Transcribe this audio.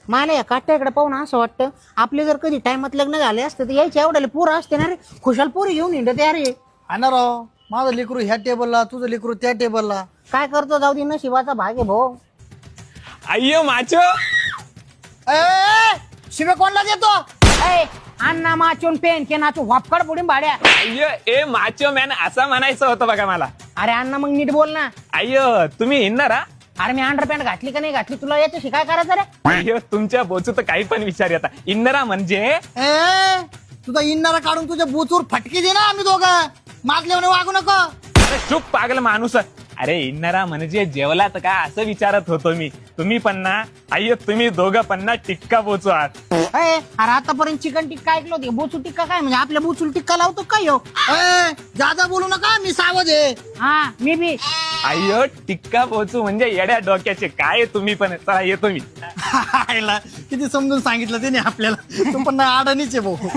मला या काट्याकडे पाहून असं वाटतं आपले जर कधी टाइमात लग्न झाले असते तर यायचे एवढ्याला पोरं असते ना रे, खुशाल पोरी घेऊन हिंडत अरे. आणा राव, माझं लेकरू ह्या टेबलला, तुझं लेकरू त्या टेबलला. काय करतो, जाऊ दे, नशिबाचा भाग आहे भाऊ. अय्यो माचो. शिवे कोणला देतो? ए, अण्णा माचून पेन के नाचू वापकड पुढील भाड्या. अय्यो ए माचो मॅन असं म्हणायचं होतं बघा मला. अरे अण्णा मग नीट बोल ना. अय्यो तुम्ही हिंडणार हा? अरे मी अंडरपॅन्ट घातली का नाही घातली तुला याच्याशी काय करायचं रे. अय्यो तुमच्या बोचू तर काही पण विचार येतात. इन्नरा म्हणजे तुझा इन्नारा काढून तुझ्या बुचूर फटकी दे ना आम्ही दोघं. माजल्याने वागू नको. अरे चुप पागल माणूस. अरे इन्नरा म्हणजे जेवलात का असं विचारत होतो मी. तुम्ही पण ना अय्यो तुम्ही दोघं पण ना टिक्का बोचू आहात. अरे आतापर्यंत चिकन टिक्का ऐकलो होते, बोचू टिक्का काय म्हणजे आपल्या बोचूल टिक्का लावतो काय हो. जादा बोलू नका, मी सावध आहे. हा मी बी. अय्यो टिक्का बोचू म्हणजे येड्या डोक्याचे काय तुम्ही पण. चला येतो मी. किती समजून सांगितलं त्याने आपल्याला. तू पण अडाणीच आहे भाऊ.